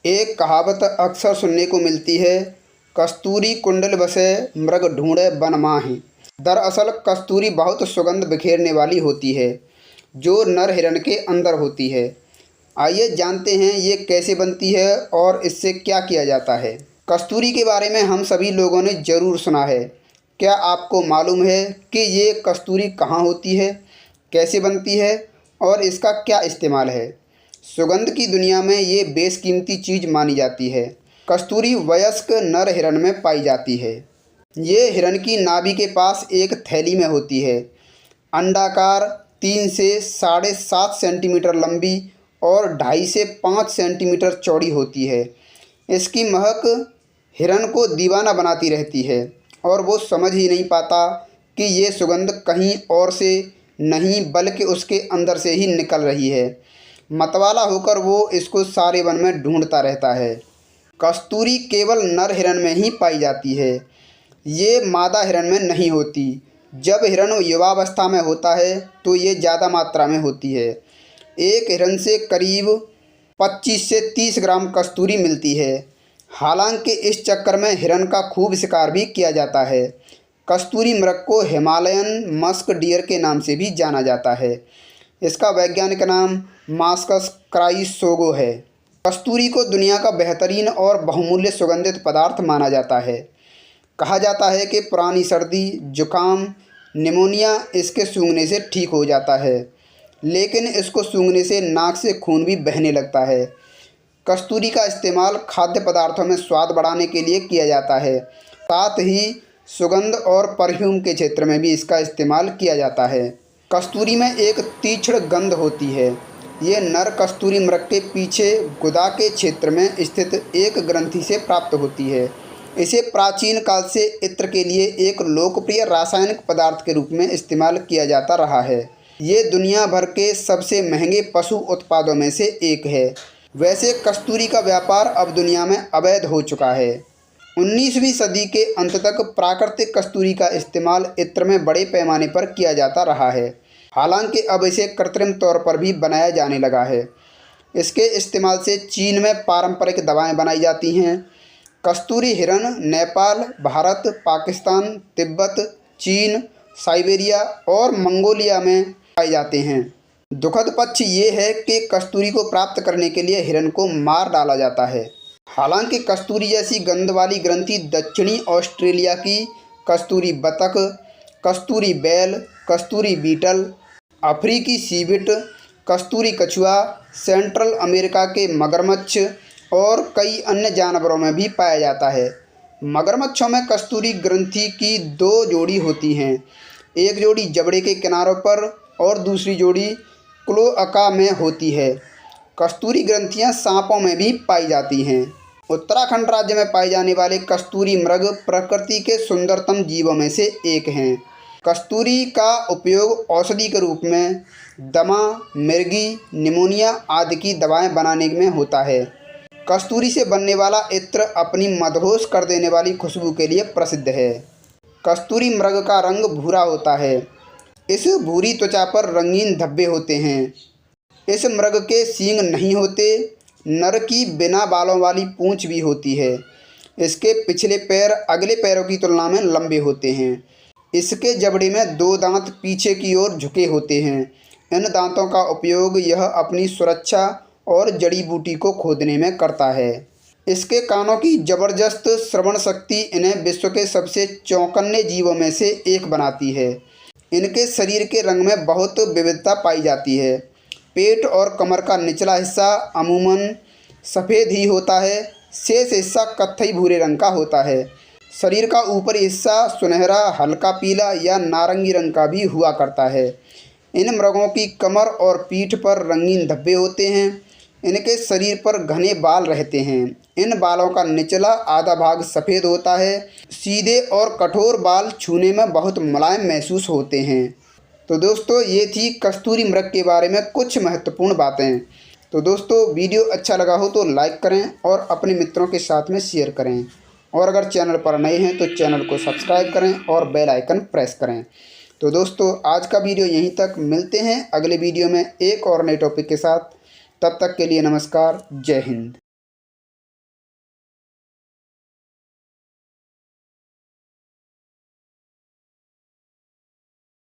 एक कहावत अक्सर सुनने को मिलती है, कस्तूरी कुंडल बसे मृग ढूंढे वन माहि। दरअसल कस्तूरी बहुत सुगंध बिखेरने वाली होती है जो नर हिरण के अंदर होती है। आइए जानते हैं ये कैसे बनती है और इससे क्या किया जाता है। कस्तूरी के बारे में हम सभी लोगों ने ज़रूर सुना है। क्या आपको मालूम है कि ये कस्तूरी कहाँ होती है, कैसे बनती है और इसका क्या इस्तेमाल है। सुगंध की दुनिया में ये बेशकीमती चीज़ मानी जाती है। कस्तूरी वयस्क नर हिरण में पाई जाती है। ये हिरण की नाभि के पास एक थैली में होती है। अंडाकार 3 से 7.5 सेंटीमीटर लंबी और 2.5 से 5 सेंटीमीटर चौड़ी होती है। इसकी महक हिरण को दीवाना बनाती रहती है और वो समझ ही नहीं पाता कि ये सुगंध कहीं और से नहीं बल्कि उसके अंदर से ही निकल रही है। मतवाला होकर वो इसको सारे वन में ढूंढता रहता है। कस्तूरी केवल नर हिरण में ही पाई जाती है, ये मादा हिरण में नहीं होती। जब हिरण युवावस्था में होता है तो ये ज़्यादा मात्रा में होती है। एक हिरण से करीब 25 से 30 ग्राम कस्तूरी मिलती है। हालांकि इस चक्कर में हिरण का खूब शिकार भी किया जाता है। कस्तूरी मृग को हिमालयन मस्क डियर के नाम से भी जाना जाता है। इसका वैज्ञानिक नाम मास्कस क्राइसोगो है। कस्तूरी को दुनिया का बेहतरीन और बहुमूल्य सुगंधित पदार्थ माना जाता है। कहा जाता है कि पुरानी सर्दी, जुकाम, निमोनिया इसके सूंघने से ठीक हो जाता है, लेकिन इसको सूंघने से नाक से खून भी बहने लगता है। कस्तूरी का इस्तेमाल खाद्य पदार्थों में स्वाद बढ़ाने के लिए किया जाता है। साथ ही सुगंध और परफ्यूम के क्षेत्र में भी इसका इस्तेमाल किया जाता है। कस्तूरी में एक तीक्ष्ण गंध होती है। ये नर कस्तूरी मृग के पीछे गुदा के क्षेत्र में स्थित एक ग्रंथि से प्राप्त होती है। इसे प्राचीन काल से इत्र के लिए एक लोकप्रिय रासायनिक पदार्थ के रूप में इस्तेमाल किया जाता रहा है। ये दुनिया भर के सबसे महंगे पशु उत्पादों में से एक है। वैसे कस्तूरी का व्यापार अब दुनिया में अवैध हो चुका है। 19वीं सदी के अंत तक प्राकृतिक कस्तूरी का इस्तेमाल इत्र में बड़े पैमाने पर किया जाता रहा है। हालांकि अब इसे कृत्रिम तौर पर भी बनाया जाने लगा है। इसके इस्तेमाल से चीन में पारंपरिक दवाएं बनाई जाती हैं। कस्तूरी हिरण नेपाल, भारत, पाकिस्तान, तिब्बत, चीन, साइबेरिया और मंगोलिया में पाए जाते हैं। दुखद पक्ष ये है कि कस्तूरी को प्राप्त करने के लिए हिरण को मार डाला जाता है। हालांकि कस्तूरी जैसी गंध वाली ग्रंथि दक्षिणी ऑस्ट्रेलिया की कस्तूरी बतख, कस्तूरी बैल, कस्तूरी बीटल, अफ्रीकी सीबिट, कस्तूरी कछुआ, सेंट्रल अमेरिका के मगरमच्छ और कई अन्य जानवरों में भी पाया जाता है। मगरमच्छों में कस्तूरी ग्रंथि की 2 जोड़ी होती हैं। एक जोड़ी जबड़े के किनारों पर और दूसरी जोड़ी क्लोअका में होती है। कस्तूरी ग्रंथियां सांपों में भी पाई जाती हैं। उत्तराखंड राज्य में पाए जाने वाले कस्तूरी मृग प्रकृति के सुंदरतम जीवों में से एक हैं। कस्तूरी का उपयोग औषधि के रूप में दमा, मिर्गी, निमोनिया आदि की दवाएं बनाने में होता है। कस्तूरी से बनने वाला इत्र अपनी मदहोश कर देने वाली खुशबू के लिए प्रसिद्ध है। कस्तूरी मृग का रंग भूरा होता है। इस भूरी त्वचा पर रंगीन धब्बे होते हैं। इस मृग के सींग नहीं होते। नर की बिना बालों वाली पूंछ भी होती है। इसके पिछले पैर अगले पैरों की तुलना में लंबे होते हैं। इसके जबड़े में 2 दांत पीछे की ओर झुके होते हैं। इन दांतों का उपयोग यह अपनी सुरक्षा और जड़ी बूटी को खोदने में करता है। इसके कानों की जबरदस्त श्रवण शक्ति इन्हें विश्व के सबसे चौकन्ने जीवों में से एक बनाती है। इनके शरीर के रंग में बहुत विविधता पाई जाती है। पेट और कमर का निचला हिस्सा अमूमन सफ़ेद ही होता है। शेष हिस्सा कत्थई भूरे रंग का होता है। शरीर का ऊपरी हिस्सा सुनहरा, हल्का पीला या नारंगी रंग का भी हुआ करता है। इन मृगों की कमर और पीठ पर रंगीन धब्बे होते हैं। इनके शरीर पर घने बाल रहते हैं। इन बालों का निचला आधा भाग सफ़ेद होता है। सीधे और कठोर बाल छूने में बहुत मुलायम महसूस होते हैं। तो दोस्तों ये थी कस्तूरी मृग के बारे में कुछ महत्वपूर्ण बातें। तो दोस्तों वीडियो अच्छा लगा हो तो लाइक करें और अपने मित्रों के साथ में शेयर करें। और अगर चैनल पर नए हैं तो चैनल को सब्सक्राइब करें और बेल आइकन प्रेस करें। तो दोस्तों आज का वीडियो यहीं तक। मिलते हैं अगले वीडियो में एक और नए टॉपिक के साथ। तब तक के लिए नमस्कार। जय हिंद।